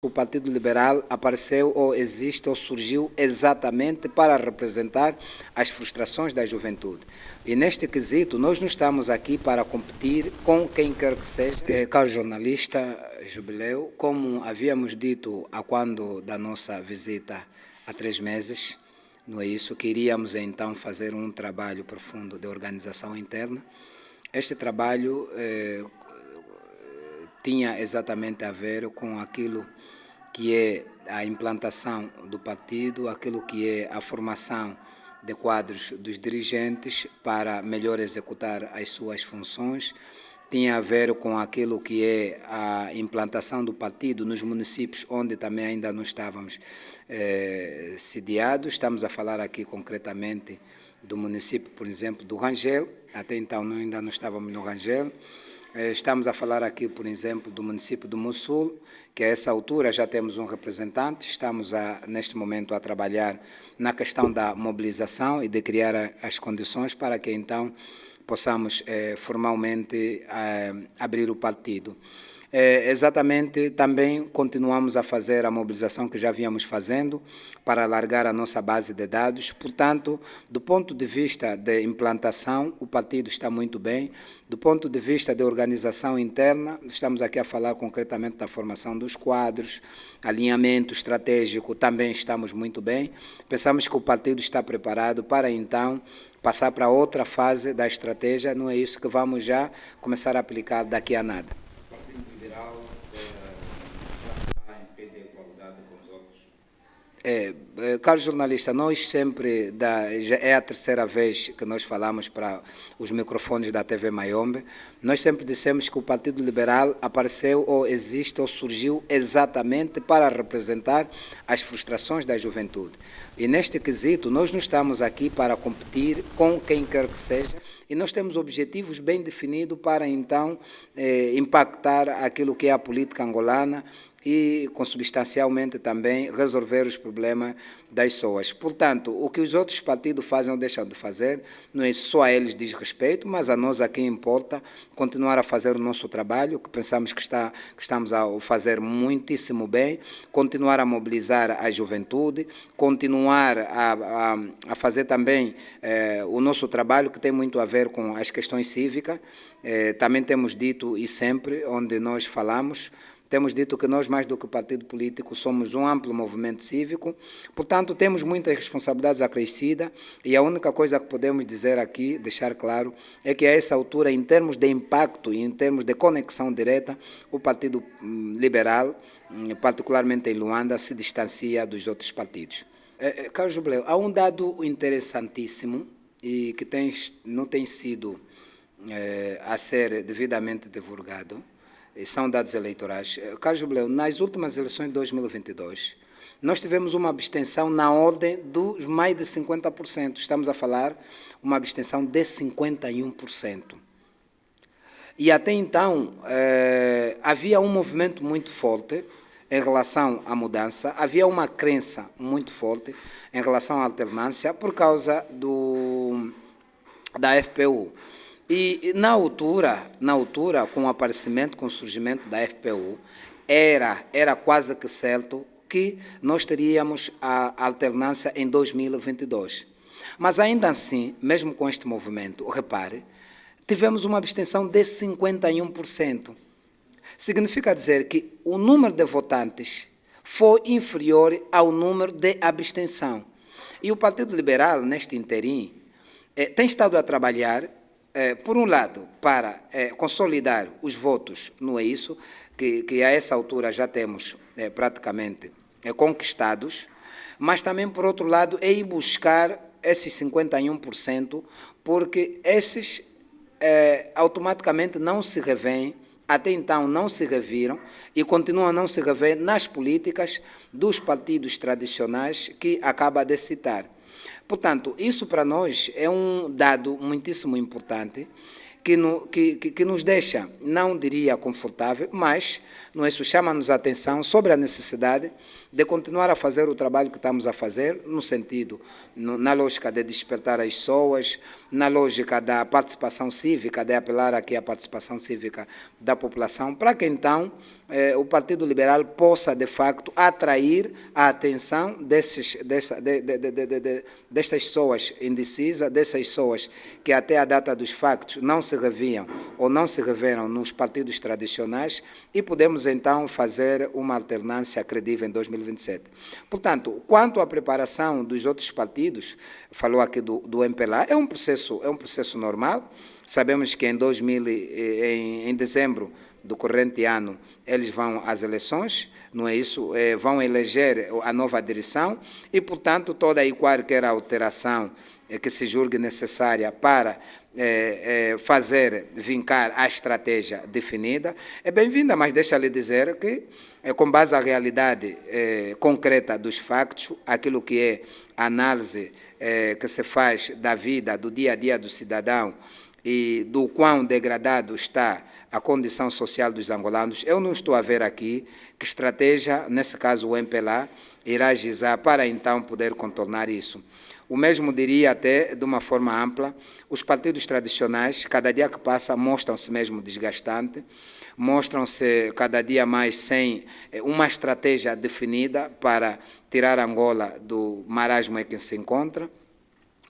O Partido Liberal apareceu ou existe ou surgiu exatamente para representar as frustrações da juventude. E neste quesito, nós não estamos aqui para competir com quem quer que seja. Caro jornalista Jubileu, como havíamos dito a quando da nossa visita há 3 meses, não é isso, que iríamos então fazer um trabalho profundo de organização interna. Este trabalho tinha exatamente a ver com aquilo que é a implantação do partido, aquilo que é a formação de quadros dos dirigentes para melhor executar as suas funções, tinha a ver com aquilo que é a implantação do partido nos municípios onde também ainda não estávamos sediados. Estamos a falar aqui concretamente do município, por exemplo, do Rangel. Até então ainda não estávamos no Rangel. Estamos a falar aqui, por exemplo, do município do Mossul, que a essa altura já temos um representante. Estamos, neste momento, a trabalhar na questão da mobilização e de criar as condições para que, então, possamos formalmente abrir o partido. Exatamente, também continuamos a fazer a mobilização que já vínhamos fazendo para alargar a nossa base de dados. Portanto, do ponto de vista de implantação, o partido está muito bem. Do ponto de vista de organização interna, estamos aqui a falar concretamente da formação dos quadros, alinhamento estratégico, também estamos muito bem. Pensamos que o partido está preparado para, então, passar para outra fase da estratégia. Não é isso que vamos já começar a aplicar daqui a nada. Caro jornalista, nós sempre, já é a 3ª vez que nós falamos para os microfones da TV Mayombe, nós sempre dissemos que o Partido Liberal apareceu ou existe ou surgiu exatamente para representar as frustrações da juventude. E neste quesito, nós não estamos aqui para competir com quem quer que seja, e nós temos objetivos bem definidos para, então, impactar aquilo que é a política angolana e, consubstancialmente, também resolver os problemas das pessoas. Portanto, o que os outros partidos fazem ou deixam de fazer, não é só a eles diz respeito, mas a nós aqui importa continuar a fazer o nosso trabalho, que pensamos que estamos a fazer muitíssimo bem, continuar a mobilizar a juventude, continuar a fazer também o nosso trabalho, que tem muito a ver com as questões cívicas. Também temos dito, e sempre, onde nós falamos, temos dito que nós, mais do que partido político, somos um amplo movimento cívico. Portanto, temos muitas responsabilidades acrescidas e a única coisa que podemos dizer aqui, deixar claro, é que a essa altura, em termos de impacto e em termos de conexão direta, o Partido Liberal, particularmente em Luanda, se distancia dos outros partidos. Carlos Jubileu, há um dado interessantíssimo e que não tem sido a ser devidamente divulgado. São dados eleitorais. Carlos Jubileu, nas últimas eleições de 2022, nós tivemos uma abstenção na ordem dos mais de 50%. Estamos a falar uma abstenção de 51%. E até então, havia um movimento muito forte em relação à mudança, havia uma crença muito forte em relação à alternância por causa da FPU. E na altura, com o aparecimento, com o surgimento da FPU, era quase que certo que nós teríamos a alternância em 2022. Mas ainda assim, mesmo com este movimento, repare, tivemos uma abstenção de 51%. Significa dizer que o número de votantes foi inferior ao número de abstenção. E o Partido Liberal, neste interim, tem estado a trabalhar, por um lado, para consolidar os votos, não é isso, que a essa altura já temos praticamente conquistados, mas também, por outro lado, é ir buscar esses 51%, porque esses automaticamente não se revêem, até então não se reviram e continuam a não se rever nas políticas dos partidos tradicionais que acaba de citar. Portanto, isso para nós é um dado muitíssimo importante que nos deixa, não diria confortável, mas não é isso, chama-nos a atenção sobre a necessidade de continuar a fazer o trabalho que estamos a fazer, no sentido, na lógica de despertar as pessoas, na lógica da participação cívica, de apelar aqui à participação cívica da população, para que então o Partido Liberal possa, de facto, atrair a atenção destas pessoas indecisas, dessas pessoas que até a data dos factos não se reviam ou não se reveram nos partidos tradicionais e podemos então fazer uma alternância credível em 2027. Portanto, quanto à preparação dos outros partidos, falou aqui do MPLA, é um processo normal. Sabemos que em dezembro do corrente ano, eles vão às eleições, não é isso? Vão eleger a nova direção e, portanto, toda e qualquer alteração que se julgue necessária para fazer vincar a estratégia definida é bem-vinda, mas deixa-lhe dizer que, com base na realidade concreta dos factos, aquilo que é a análise que se faz da vida, do dia a dia do cidadão e do quão degradado está a condição social dos angolanos, eu não estou a ver aqui que estratégia, nesse caso o MPLA, irá agizar para então poder contornar isso. O mesmo diria até, de uma forma ampla, os partidos tradicionais, cada dia que passa, mostram-se mesmo desgastantes, mostram-se cada dia mais sem uma estratégia definida para tirar Angola do marasmo em que se encontra.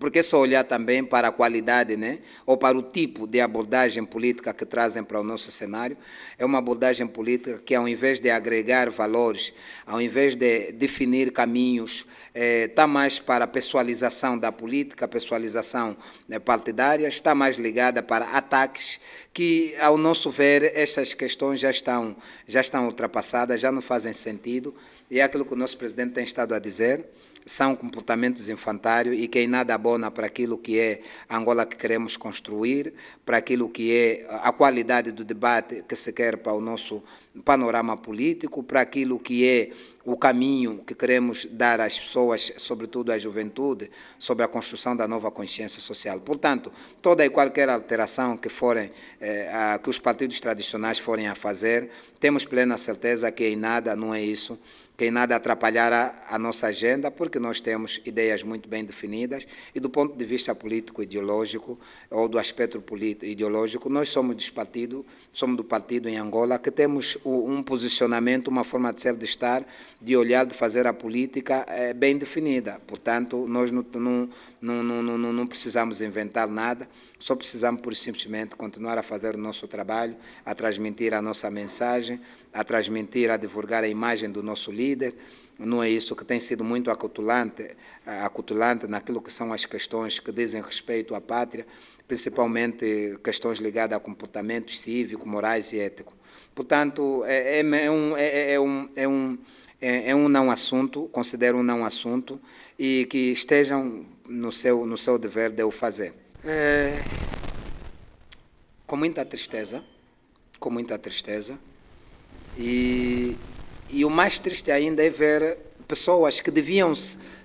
Porque é só olhar também para a qualidade, né, ou para o tipo de abordagem política que trazem para o nosso cenário. É uma abordagem política que, ao invés de agregar valores, ao invés de definir caminhos, está mais para a pessoalização da política, pessoalização partidária, está mais ligada para ataques que, ao nosso ver, essas questões já estão ultrapassadas, já não fazem sentido. E é aquilo que o nosso presidente tem estado a dizer, são comportamentos infantários e que em nada abona para aquilo que é a Angola que queremos construir, para aquilo que é a qualidade do debate que se quer para o nosso panorama político, para aquilo que é o caminho que queremos dar às pessoas, sobretudo à juventude, sobre a construção da nova consciência social. Portanto, toda e qualquer alteração que que os partidos tradicionais forem a fazer, temos plena certeza que em nada não é isso, que em nada atrapalhará a nossa agenda, porque nós temos ideias muito bem definidas e do ponto de vista político-ideológico ou do aspecto ideológico, nós somos do partido em Angola que temos um posicionamento, uma forma de ser, de estar, de olhar, de fazer a política bem definida. Portanto, nós não precisamos inventar nada, só precisamos, por simplesmente, continuar a fazer o nosso trabalho, a transmitir a nossa mensagem, a transmitir, a divulgar a imagem do nosso líder. Não é isso que tem sido muito acutulante naquilo que são as questões que dizem respeito à pátria, principalmente questões ligadas a comportamentos cívicos, morais e éticos. Portanto, é um não assunto, considero um não assunto, e que estejam no seu dever de o fazer. Com muita tristeza, e o mais triste ainda é ver pessoas que deviam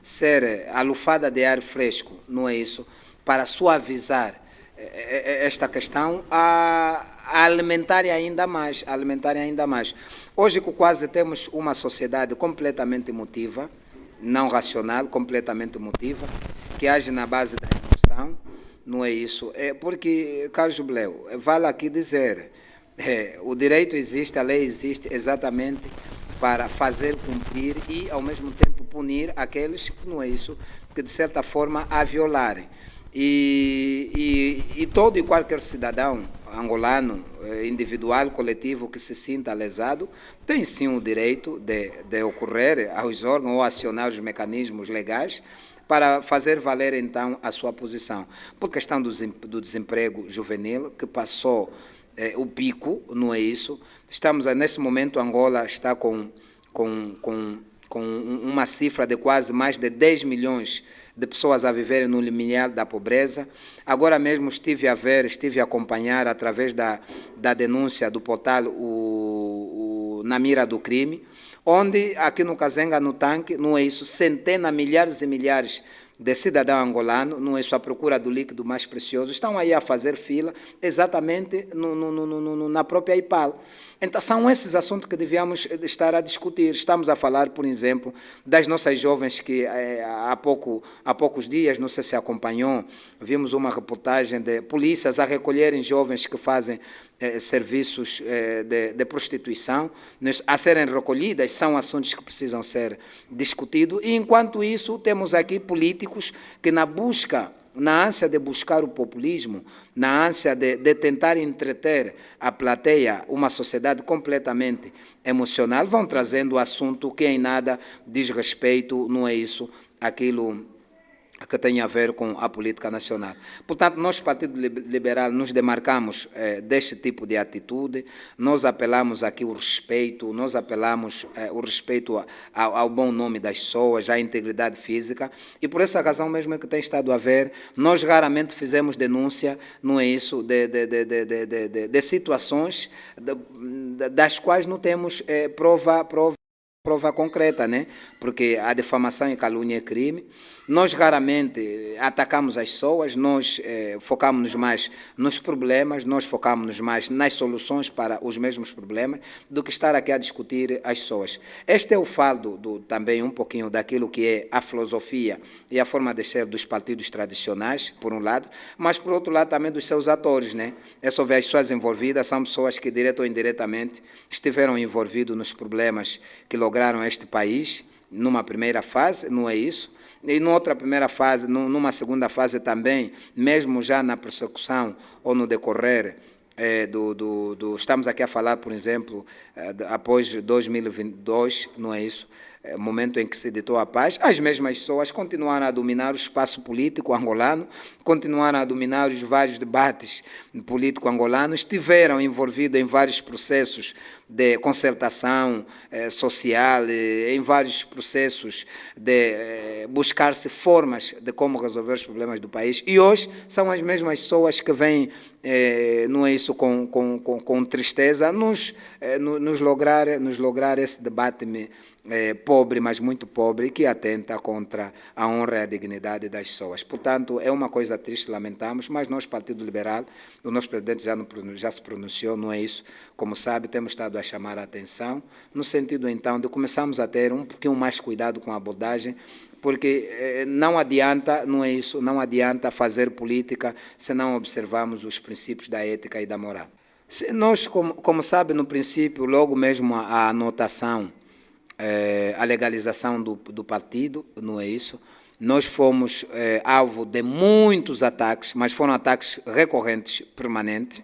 ser alufadas de ar fresco, não é isso, para suavizar esta questão, a alimentarem ainda mais. Hoje que quase temos uma sociedade completamente emotiva, não racional, completamente emotiva, que age na base da emoção, não é isso? Porque, Carlos Jubileu, vale aqui dizer, o direito existe, a lei existe exatamente para fazer cumprir e, ao mesmo tempo, punir aqueles que, não é isso, que de certa forma a violarem. E todo e qualquer cidadão angolano, individual, coletivo, que se sinta lesado, tem sim o direito de ocorrer aos órgãos ou acionar os mecanismos legais para fazer valer então a sua posição. Por questão do desemprego juvenil, que passou o pico, não é isso? Nesse momento, Angola está com uma cifra de quase mais de 10 milhões de pessoas a viverem no limiar da pobreza. Agora mesmo estive a acompanhar através da denúncia do portal Na Mira do Crime, onde aqui no Kazenga, no Tanque, não é isso, centenas, milhares e milhares de cidadãos angolanos, não é isso, à procura do líquido mais precioso, estão aí a fazer fila exatamente na própria IPAL. Então, são esses assuntos que devíamos estar a discutir. Estamos a falar, por exemplo, das nossas jovens que há poucos dias, não sei se acompanhou, vimos uma reportagem de polícias a recolherem jovens que fazem serviços de prostituição a serem recolhidas, são assuntos que precisam ser discutidos, e enquanto isso temos aqui políticos que na ânsia de buscar o populismo, na ânsia de tentar entreter a plateia, uma sociedade completamente emocional, vão trazendo o assunto que em nada diz respeito, não é isso, aquilo que tem a ver com a política nacional. Portanto, nós, Partido Liberal, nos demarcamos deste tipo de atitude, nós apelamos aqui o respeito, nós apelamos o respeito ao bom nome das pessoas, à integridade física, e por essa razão mesmo é que tem estado a ver, nós raramente fizemos denúncia, não é isso, de situações das quais não temos prova concreta, né? Porque a difamação e calúnia é crime. Nós raramente atacamos as pessoas, nós focamos-nos mais nos problemas, nós focamos-nos mais nas soluções para os mesmos problemas do que estar aqui a discutir as pessoas. Este é o fardo também um pouquinho daquilo que é a filosofia e a forma de ser dos partidos tradicionais, por um lado, mas por outro lado também dos seus atores, né? É só ver as pessoas envolvidas, são pessoas que direto ou indiretamente estiveram envolvidos nos problemas que lograram este país, numa primeira fase, não é isso? E noutra primeira fase, numa segunda fase também, mesmo já na persecução ou no decorrer estamos aqui a falar, por exemplo, após 2022, não é isso? Momento em que se ditou a paz, as mesmas pessoas continuaram a dominar o espaço político angolano, continuaram a dominar os vários debates políticos angolanos, estiveram envolvidos em vários processos de concertação social, em vários processos de buscar-se formas de como resolver os problemas do país, e hoje são as mesmas pessoas que vêm, não é isso, com tristeza, nos lograr esse debate pobre, mas muito pobre, que atenta contra a honra e a dignidade das pessoas. Portanto, é uma coisa triste, lamentamos, mas nós, Partido Liberal, o nosso presidente já se pronunciou, não é isso? Como sabe, temos estado a chamar a atenção, no sentido, então, de começarmos a ter um pouquinho mais cuidado com a abordagem, porque não adianta, não é isso, não adianta fazer política se não observarmos os princípios da ética e da moral. Nós, como sabe, no princípio, logo mesmo a anotação, a legalização do partido, não é isso? Nós fomos alvo de muitos ataques, mas foram ataques recorrentes, permanentes,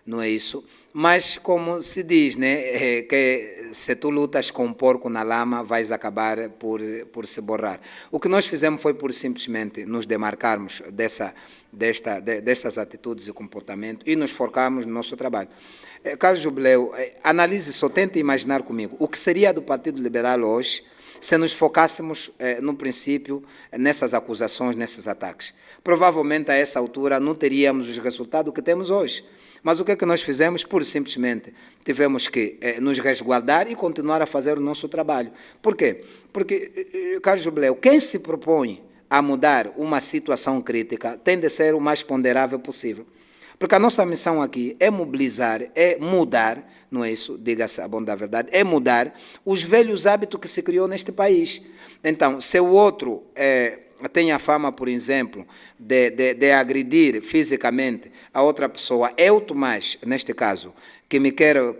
não é isso? Mas, como se diz, né, que se tu lutas com um porco na lama, vais acabar por se borrar. O que nós fizemos foi, por simplesmente, nos demarcarmos dessas atitudes e comportamento e nos focarmos no nosso trabalho. Carlos Jubileu, analise só, tente imaginar comigo, o que seria do Partido Liberal hoje se nos focássemos, no princípio, nessas acusações, nesses ataques. Provavelmente, a essa altura, não teríamos os resultados que temos hoje. Mas o que é que nós fizemos? Pura e simplesmente, tivemos que nos resguardar e continuar a fazer o nosso trabalho. Por quê? Porque, Carlos Jubileu, quem se propõe a mudar uma situação crítica tem de ser o mais ponderável possível. Porque a nossa missão aqui é mobilizar, é mudar, não é isso, diga-se a bom da verdade, é mudar os velhos hábitos que se criou neste país. Então, se o outro tem a fama, por exemplo, de agredir fisicamente a outra pessoa, eu, Tomás, neste caso, que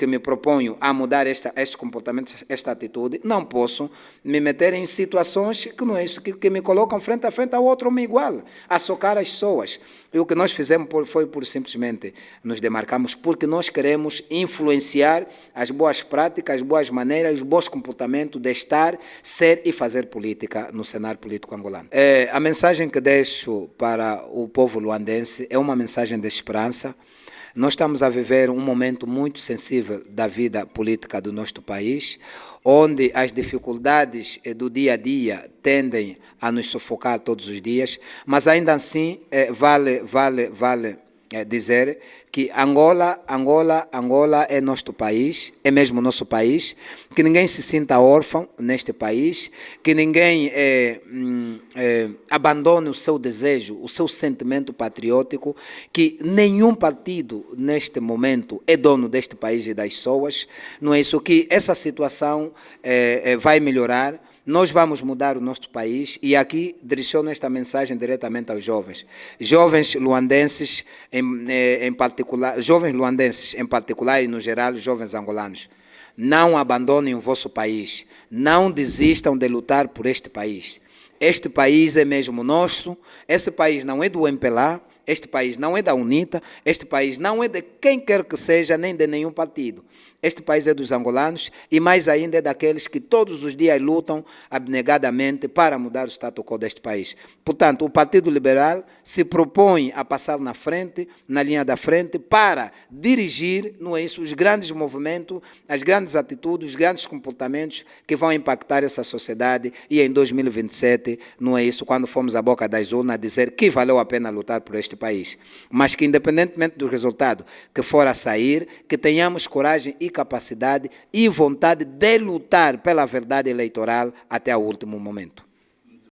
me proponho a mudar este comportamento, esta atitude, não posso me meter em situações que não é isso, que me colocam frente a frente ao outro homem igual, a socar as pessoas. E o que nós fizemos foi simplesmente nos demarcarmos, porque nós queremos influenciar as boas práticas, as boas maneiras, os bons comportamentos de estar, ser e fazer política no cenário político angolano. A mensagem que deixo para o povo luandense é uma mensagem de esperança. Nós estamos a viver um momento muito sensível da vida política do nosso país, onde as dificuldades do dia a dia tendem a nos sufocar todos os dias, mas ainda assim vale dizer que Angola é nosso país, é mesmo nosso país, que ninguém se sinta órfão neste país, que ninguém abandone o seu desejo, o seu sentimento patriótico, que nenhum partido neste momento é dono deste país e das pessoas, não é isso, que essa situação vai melhorar, Nós vamos mudar o nosso país e aqui direciono esta mensagem diretamente aos jovens. Jovens luandenses em particular, jovens luandenses em particular e no geral, jovens angolanos. Não abandonem o vosso país. Não desistam de lutar por este país. Este país é mesmo nosso. Esse país não é do MPLA. Este país não é da UNITA, este país não é de quem quer que seja, nem de nenhum partido. Este país é dos angolanos e mais ainda é daqueles que todos os dias lutam abnegadamente para mudar o status quo deste país. Portanto, o Partido Liberal se propõe a passar na frente, na linha da frente, para dirigir, não é isso, os grandes movimentos, as grandes atitudes, os grandes comportamentos que vão impactar essa sociedade e em 2027, não é isso, quando formos à boca das urnas, dizer que valeu a pena lutar por este país. Mas que independentemente do resultado que for a sair, que tenhamos coragem e capacidade e vontade de lutar pela verdade eleitoral até o último momento.